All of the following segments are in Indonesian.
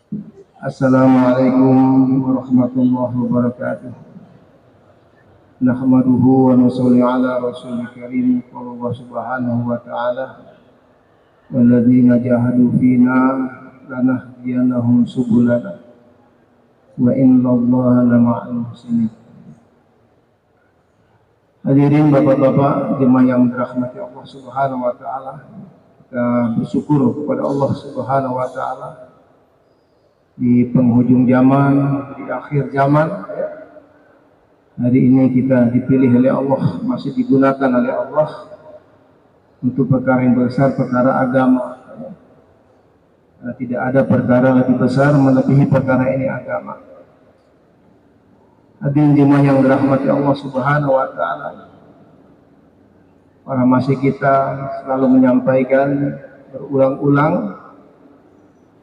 Assalamualaikum warahmatullahi wabarakatuh. Nahmaduhu wa nusalli ala rasulil karim. Qala Allah subhanahu wa ta'ala, walladzina jahadu fina lanahdiyannahum subulana wa innallaha lama'al muhsinin. Hadirin bapak-bapak jemaah yang dirahmati Allah subhanahu wa ta'ala, kita bersyukur kepada Allah subhanahu wa ta'ala di penghujung zaman, di akhir zaman. Hari ini kita dipilih oleh Allah, masih digunakan oleh Allah untuk perkara yang besar, perkara agama. Tidak ada perkara lebih besar melebihi perkara ini, agama. Hadirin jemaah yang dirahmati Allah subhanahu wa ta'ala, para masih kita selalu menyampaikan berulang-ulang,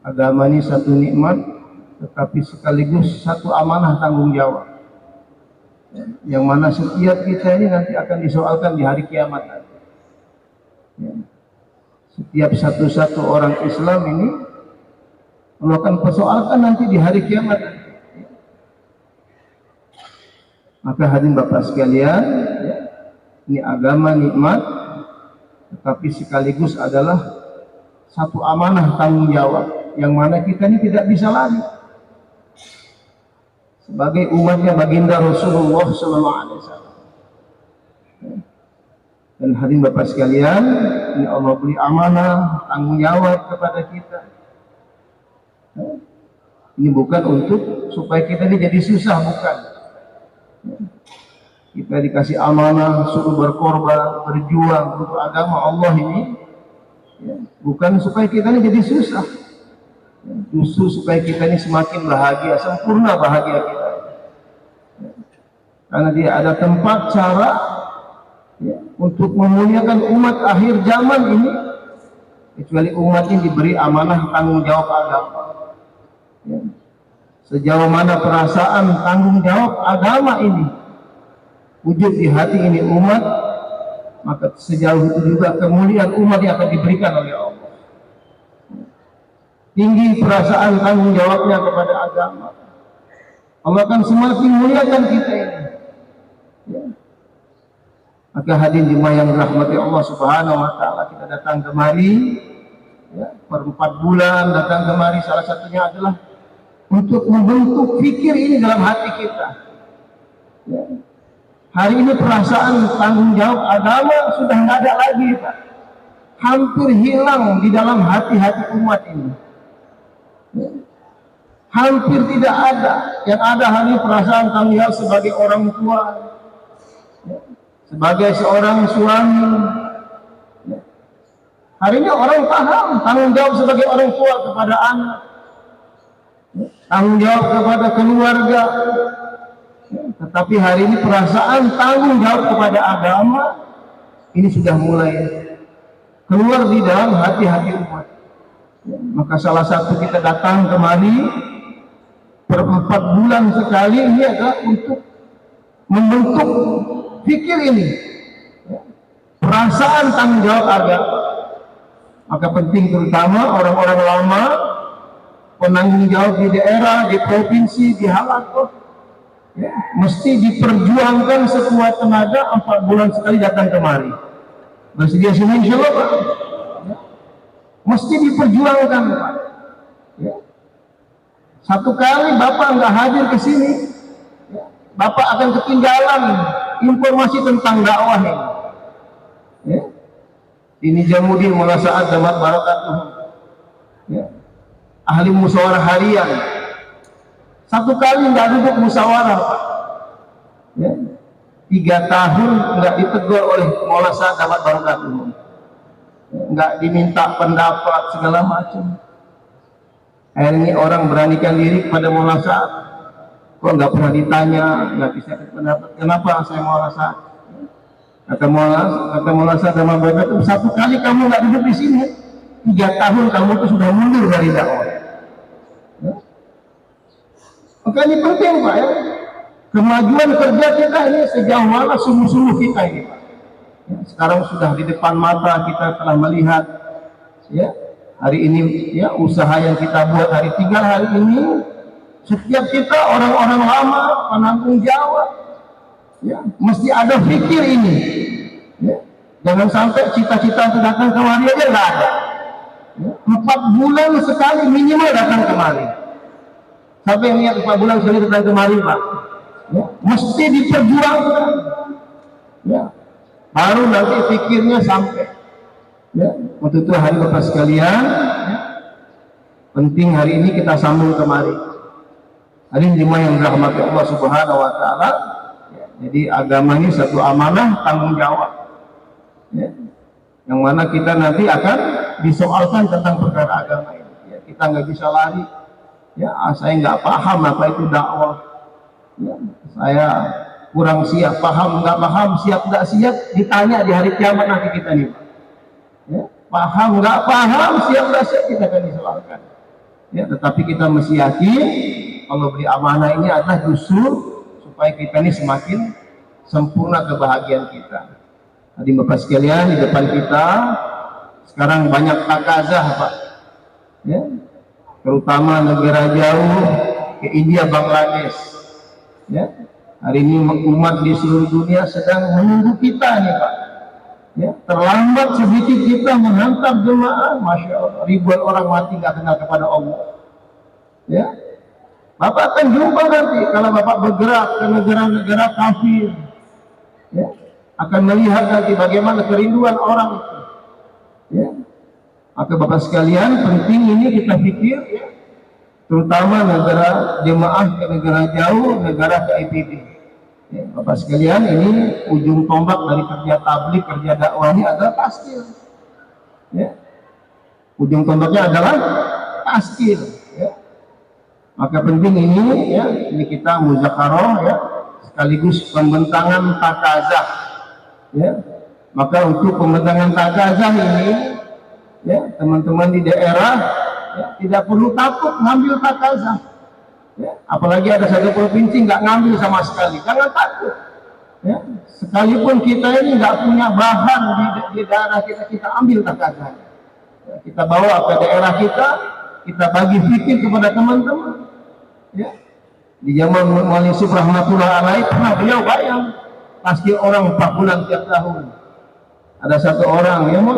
agama ini satu nikmat, tetapi sekaligus satu amanah tanggung jawab, yang mana setiap kita ini nanti akan disoalkan di hari kiamat. Setiap satu-satu orang Islam ini Allah akan persoalkan nanti di hari kiamat. Maka hadirin bapak sekalian, ini agama nikmat, tetapi sekaligus adalah satu amanah tanggung jawab, yang mana kita ini tidak bisa lari. Sebagai umatnya baginda Rasulullah SAW. Dan hadirin bapak sekalian, ini Allah beri amanah tanggung jawab kepada kita. Ini bukan untuk supaya kita ini jadi susah, bukan. Kita dikasih amanah, suruh berkorban, berjuang untuk agama Allah ini, bukan supaya kita ini jadi susah, justru supaya kita ini semakin bahagia, sempurna bahagia kita. Karena dia ada tempat cara untuk memuliakan umat akhir zaman ini, kecuali umat ini diberi amanah tanggung jawab agama. Sejauh mana perasaan tanggung jawab agama ini wujud di hati ini umat, maka sejauh itu juga kemuliaan umat yang akan diberikan oleh Allah. Tinggi perasaan tanggung jawabnya kepada agama, Allah akan semakin muliakan kita ini. Maka hadirin jemaah yang dirahmati Allah subhanahu wa ta'ala, kita datang kemari per 4 bulan datang kemari, salah satunya adalah untuk membentuk fikir ini dalam hati kita. Hari ini perasaan tanggung jawab agama sudah tidak ada lagi, Pak. Hampir hilang di dalam hati-hati umat ini. Hampir tidak ada. Yang ada hanya perasaan tanggung jawab sebagai orang tua, sebagai seorang suami. Hari ini orang paham tanggung jawab sebagai orang tua kepada anak, tanggung jawab kepada keluarga. Tetapi hari ini perasaan tanggung jawab kepada agama ini sudah mulai keluar di dalam hati-hati umat. Maka salah satu kita datang kemari per 4 bulan sekali ini adalah untuk membentuk fikir ini, perasaan tanggung jawab agama. Maka penting terutama orang-orang lama, penanggung jawab di daerah, di provinsi, di halaqah, mesti diperjuangkan sekuat tenaga 4 bulan sekali datang kemari. Bersedia semua insyaallah, Pak. Mesti diperjuangkan, Pak. Satu kali Bapak nggak hadir ke sini, Bapak akan ketinggalan informasi tentang dakwah ini. Ini Jamudin Maula Sa'ad Damat Barakatuh, ahli musyawarah harian. Satu kali nggak duduk musyawarah, Pak. 3 tahun nggak ditegur oleh Maula Sa'ad Damat Barakatuh, nggak diminta pendapat segala macam. Akhirnya orang beranikan diri kepada Maula Sa'ad. Kok nggak pernah ditanya, nggak bisa pendapat? Kenapa saya Maula Sa'ad? Kata Maula Sa'ad Damat Barakatuh, satu kali kamu nggak duduk di sini, 3 tahun kamu itu sudah mundur dari dakwah. Maka ini penting, Pak, ya. Kemajuan kerja kita ini sejauh mana sungguh-sungguh kita ini, Pak. Sekarang sudah di depan mata kita telah melihat, hari ini ya, usaha yang kita buat hari tinggal hari ini, setiap kita orang-orang lama penanggung jawab ya, mesti ada pikir ini ya. Jangan sampai cita-cita untuk datang kemari aja nggak ada ya. 4 bulan sekali minimal datang kemari. Sampai yang niat 4 bulan sekali datang kemari Pak ya, mesti diperjuangkan ya, baru nanti pikirnya sampai ya. Untuk itu hari Bapak sekalian ya, penting hari ini kita sambung kemari. Hari ini yang dirahmati Allah Subhanahu wa Ta'ala ya. Jadi agama ini satu amanah tanggung jawab ya. Yang mana kita nanti akan disoalkan tentang perkara agama ini ya. Kita nggak bisa lari ya, saya nggak paham apa itu dakwah ya. Saya kurang siap, paham nggak paham, siap nggak siap, ditanya di hari kiamat nanti kita nih ya. Paham nggak paham, siap nggak siap, kita akan disoalkan ya. Tetapi kita mesti yakin Allah beri amanah ini adalah justru supaya kita ini semakin sempurna kebahagiaan kita. Tadi Bapak sekalian, di depan kita sekarang banyak takazah Pak ya, terutama negara jauh ke India, Bangladesh ya. Hari ini umat di seluruh dunia sedang menunggu kita nih Pak ya. Terlambat sedikit kita menghantar jemaah, Masya Allah, ribuan orang mati nggak kenal kepada Allah ya. Bapak akan jumpa nanti kalau Bapak bergerak ke negara-negara kafir ya, akan melihat nanti bagaimana kerinduan orang itu ya. Maka Bapak sekalian, penting ini kita pikir ya, terutama negara jemaah ke negara jauh, negara ke IPB ya. Bapak sekalian, ini ujung tombak dari kerja tabligh, kerja dakwah ini adalah taskil ya. Ujung tombaknya adalah taskil ya. Maka penting ini ya, ini kita muzakarah ya, sekaligus pembentangan takazah ya. Maka untuk pembentangan takazah ini ya, teman-teman di daerah ya, tidak perlu takut ngambil takazah ya. Apalagi ada satu provinsi nggak ngambil sama sekali, jangan takut ya. Sekalipun kita ini nggak punya bahan di daerah kita, kita ambil takazah ya. Kita bawa ke daerah kita bagi fikir kepada teman-teman ya. Di zaman Muhammad Yusuf rahmatullah alaih pernah beliau bayang pasti orang 4 bulan tiap tahun. Ada satu orang yang mau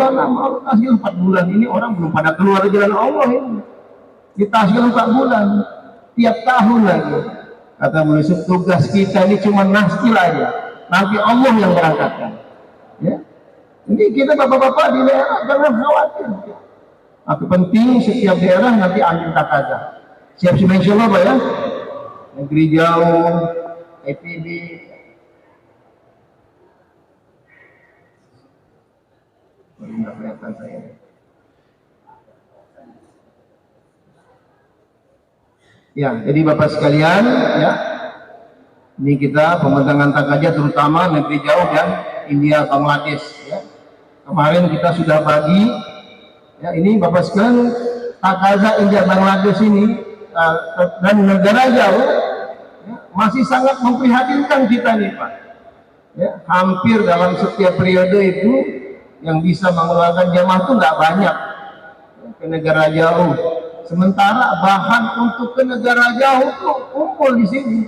kasih 4 bulan, ini orang belum pada keluar jalan Allah ini, kita kasih 4 bulan tiap tahun lagi. Kata Muhammad Yusuf, tugas kita ini cuma naskil aja, nanti Allah yang berangkatkan ya. Jadi kita bapak-bapak di daerah jangan khawatir ya. Maka penting setiap daerah nanti ambil takazah. Siap-siap insya Allah Pak ya. Negeri jauh, IPB nggak kelihatan saya. Ya, jadi Bapak sekalian ya, ini kita pembentangan takazah terutama negeri jauh dan India, Bangladesh ya. Kemarin kita sudah bagi ya, ini Bapak sekalian takazah India, Bangladesh ini dan negara jauh ya, masih sangat memprihatinkan kita nih Pak ya. Hampir dalam setiap periode itu yang bisa mengeluarkan jamaah itu nggak banyak ya, ke negara jauh, sementara bahan untuk ke negara jauh itu kumpul di sini.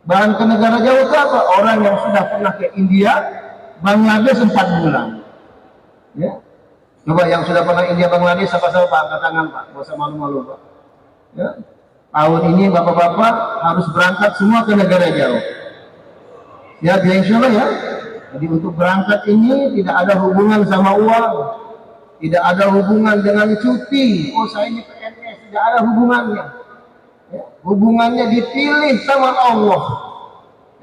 Bahan ke negara jauh itu apa? Orang yang sudah pernah ke India, Bangladesh 4 bulan ya. Coba yang sudah pernah India, Bangladesh siapa-siapa Pak, angkat tangan Pak, nggak usah malu-malu Pak ya. Tahun ini bapak-bapak harus berangkat semua ke negara jauh ya, insya Allah ya. Jadi untuk berangkat ini tidak ada hubungan sama uang, tidak ada hubungan dengan cuti, oh saya ini PNS, tidak ada hubungannya ya. Hubungannya dipilih sama Allah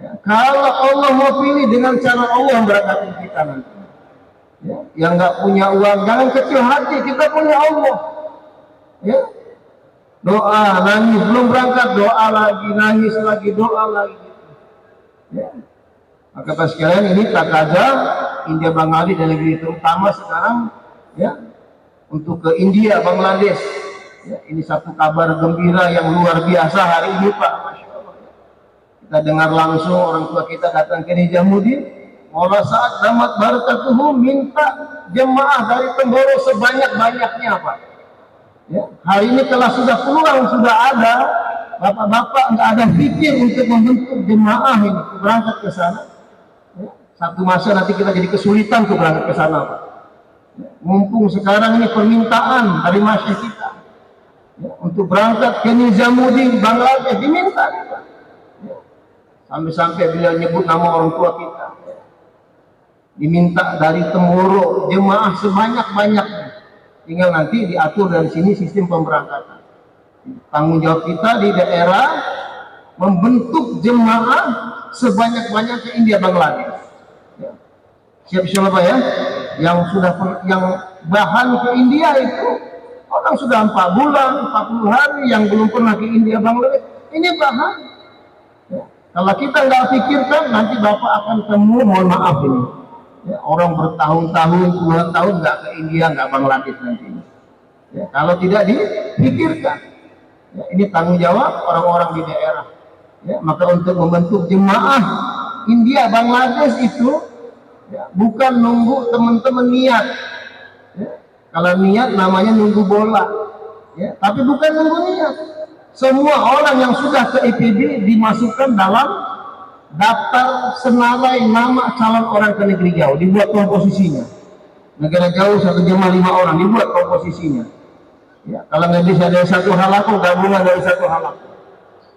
ya. Kalau Allah mau pilih, dengan cara Allah berangkatin kita nanti ya. Yang nggak punya uang jangan kecil hati, kita punya Allah ya. Doa, nangis, belum berangkat, doa lagi, nangis lagi, doa lagi ya. Maka Bapak sekalian, ini takazah India, Bangladesh dan negeri terutama sekarang ya, untuk ke India, Bangladesh ya, ini satu kabar gembira yang luar biasa hari ini Pak, Masya Allah ya. Kita dengar langsung orang tua kita datang ke Nijamuddin, Maula Sa'ad Damat Barakatuhu minta jemaah dari Temboro sebanyak-banyaknya Pak Ya, hari ini kalau sudah peluang sudah ada, bapak-bapak nggak ada pikir untuk membentuk jemaah ini berangkat ke sana. Ya, satu masa nanti kita jadi kesulitan untuk berangkat ke sana, Pak. Ya, mumpung sekarang ini permintaan dari masyarakat kita, ya, untuk berangkat ke Nizamuddin Bangladesh diminta kita. Ya, sampai-sampai beliau nyebut nama orang tua kita. Ya, diminta dari Temoro jemaah sebanyak-banyaknya. Tinggal nanti diatur dari sini sistem pemberangkatan. Tanggung jawab kita di daerah membentuk jemaah sebanyak-banyaknya India Bangladesh. Ya. Siap insya Allah Pak ya. Yang bahan ke India itu orang sudah 4 bulan, 40 hari yang belum pernah ke India Bangladesh. Ini bahan. Ya. Kalau kita nggak pikirkan nanti Bapak akan temu, mohon maaf ini. Ya, orang bertahun-tahun, puluhan tahun nggak ke India, nggak Bangladesh nanti. Ya, kalau tidak dipikirkan, ya, ini tanggung jawab orang-orang di daerah. Ya, maka untuk membentuk jemaah India Bangladesh itu, ya, bukan nunggu teman-teman niat. Ya, kalau niat namanya nunggu bola. Ya, tapi bukan nunggu niat. Semua orang yang sudah ke IPB dimasukkan dalam daftar senarai nama calon orang ke negeri jauh, dibuat komposisinya. Negara jauh satu jemaah 5 orang, dibuat komposisinya. Ya, kalau nggak bisa dari satu halaku, gabungan dari satu halaku.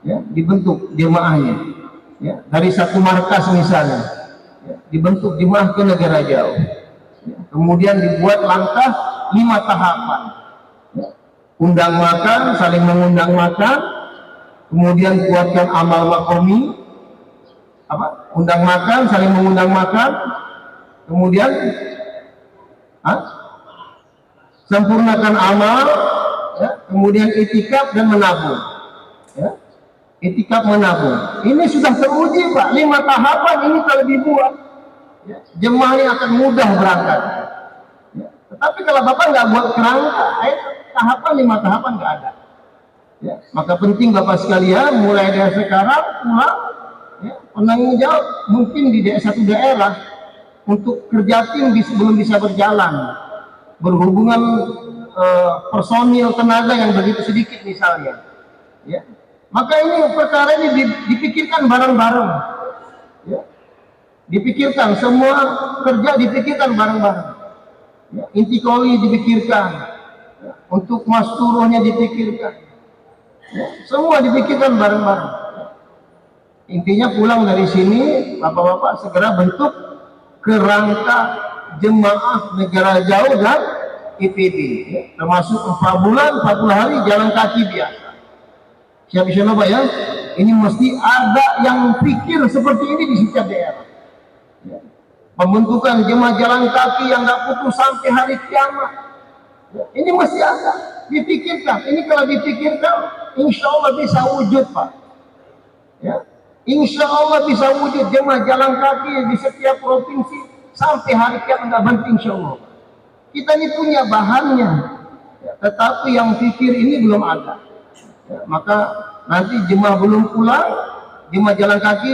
Ya, dibentuk jemaahnya. Ya, dari satu markas misalnya, ya, dibentuk jemaah ke negara jauh. Ya, kemudian dibuat langkah 5 tahapan. Ya, undang makan, saling mengundang makan, kemudian kuatkan amal makomi. Undang makan, saling mengundang makan, kemudian sempurnakan amal, ya, kemudian itikaf dan menabung. Ya, itikaf menabung. Ini sudah teruji Pak, 5 tahapan ini kalau dibuat, ya, jemaahnya akan mudah berangkat. Ya, tetapi kalau Bapak nggak buat kerangka, tahapan 5 tahapan nggak ada. Ya, maka penting Bapak sekalian mulai dari sekarang pulang. Ya, penanggung jawab mungkin di satu daerah untuk kerja tim belum bisa berjalan, berhubungan personil tenaga yang begitu sedikit misalnya. Ya, maka ini perkara ini dipikirkan bareng-bareng. Ya, dipikirkan semua kerja dipikirkan bareng-bareng. Ya, inti koli dipikirkan, ya, untuk mas turuhnya dipikirkan. Ya, semua dipikirkan bareng-bareng. Intinya pulang dari sini, bapak-bapak segera bentuk kerangka jemaah negara jauh dan IPB, ya, termasuk 4 bulan, 40 hari jalan kaki biasa. Siap insya Allah Pak ya. Ini mesti ada yang pikir seperti ini di setiap daerah. Ya. Pembentukan jemaah jalan kaki yang nggak putus sampai hari kiamat. Ya. Ini mesti ada, dipikirkan. Ini kalau dipikirkan, insya Allah bisa wujud Pak. Ya. Insya Allah bisa wujud jemaah jalan kaki di setiap provinsi sampai hari kiamat nggak berhenti insya Allah. Kita ini punya bahannya, ya, tetapi yang pikir ini belum ada. Ya, maka nanti jemaah belum pulang, jemaah jalan kaki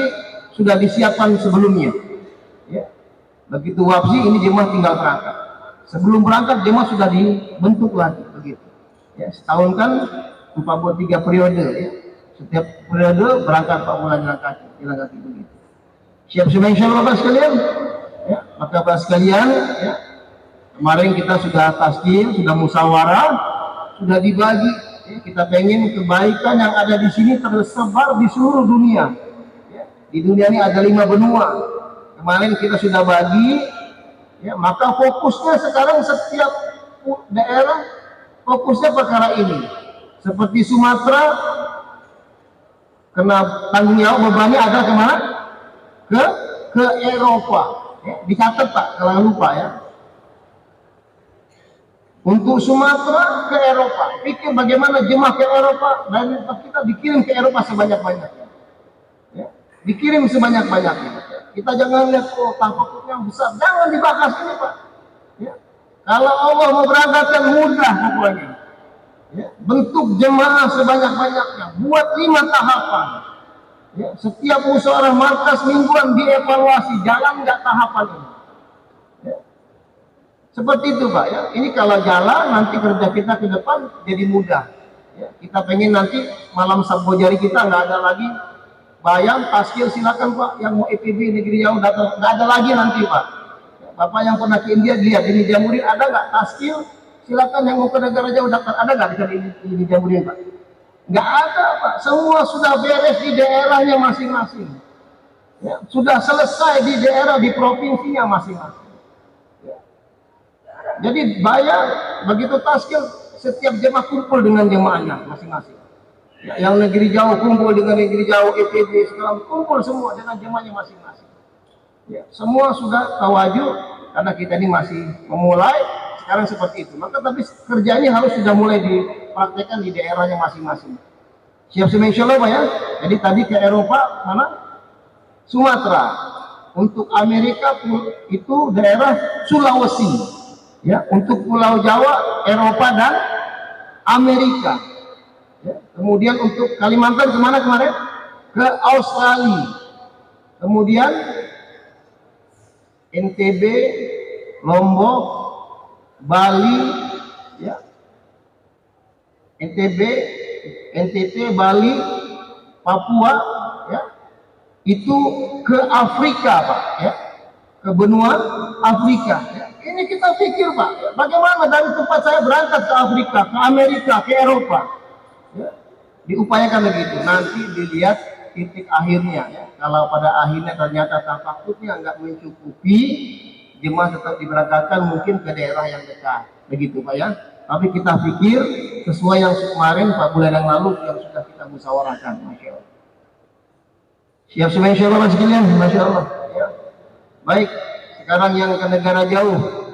sudah disiapkan sebelumnya. Ya, begitu wafsi ini jemaah tinggal berangkat. Sebelum berangkat jemaah sudah dibentuk lagi begitu. Ya, setahun kan 43 periode. Ya. Setiap periode berangkat 4 bulan jalan kaki begitu. Siap semua insya Allah Bapak sekalian. Ya, maka Bapak sekalian, ya, kemarin kita sudah tasdil, sudah musyawarah, sudah dibagi. Ya, kita pengen kebaikan yang ada di sini tersebar di seluruh dunia. Ya, di dunia ini ada 5 benua. Kemarin kita sudah bagi. Ya, maka fokusnya sekarang setiap daerah fokusnya perkara ini. Seperti Sumatera. Kena tanggung jawab bebannya ada kemana? Ke Eropa. Ya, dicatat Pak, kalau lupa ya. Untuk Sumatera ke Eropa, pikir bagaimana jemaah ke Eropa dan kita dikirim ke Eropa sebanyak-banyaknya. Ya, dikirim sebanyak-banyaknya. Kita jangan lihat takut yang besar, jangan dibahas ini Pak. Ya. Kalau Allah mau berangkatkan mudah pokoknya. Ya, bentuk jemaah sebanyak-banyaknya, buat 5 tahapan. Ya, setiap musyawarah markas mingguan dievaluasi, jalan nggak tahapan ini. Ya. Seperti itu Pak ya. Ini kalau jalan nanti kerja kita ke depan jadi mudah. Ya, kita pengen nanti malam Sabojari kita nggak ada lagi bayam, taskil silakan Pak. Yang mau EPB negeri jauh datang, nggak ada lagi nanti Pak. Ya, Bapak yang pernah ke India lihat di Nijamuddin ada nggak taskil? Silakan yang mau ke negara jauh datang, ada nggak di Nijamuddin Pak? Nggak ada Pak. Semua sudah beres di daerahnya masing-masing. Ya, sudah selesai di daerah di provinsinya masing-masing. Jadi bayar begitu taskil setiap jemaah kumpul dengan jemaahnya masing-masing. Ya, yang negeri jauh kumpul dengan negeri jauh, EPB segala kumpul semua dengan jemaahnya masing-masing. Ya, semua sudah tawaju karena kita ini masih memulai sekarang seperti itu. Maka tapi kerja ini harus sudah mulai dipraktekkan di daerahnya masing-masing. Siap semua insya Allah Pak ya. Jadi tadi ke Eropa mana? Sumatera. Untuk Amerika itu daerah Sulawesi. Ya, untuk Pulau Jawa, Eropa dan Amerika. Ya, kemudian untuk Kalimantan kemana kemarin? Ke Australia. Kemudian NTB, Lombok, Bali, ya, NTB, NTT, Bali, Papua, ya, itu ke Afrika Pak, ya, ke benua Afrika. Ya. Ini kita pikir Pak, bagaimana dari tempat saya berangkat ke Afrika, ke Amerika, ke Eropa, ya, diupayakan begitu. Nanti dilihat titik akhirnya, ya. Kalau pada akhirnya ternyata tafakutnya nggak mencukupi, jemaah tetap diberangkatkan mungkin ke daerah yang dekat, begitu Pak ya. Tapi kita pikir sesuai yang kemarin 4 bulan yang lalu yang sudah kita musyawarahkan, Masya Allah. Siap semua insya Allah Mas sekalian, Masya Allah. Ya. Baik. Sekarang yang ke negara jauh,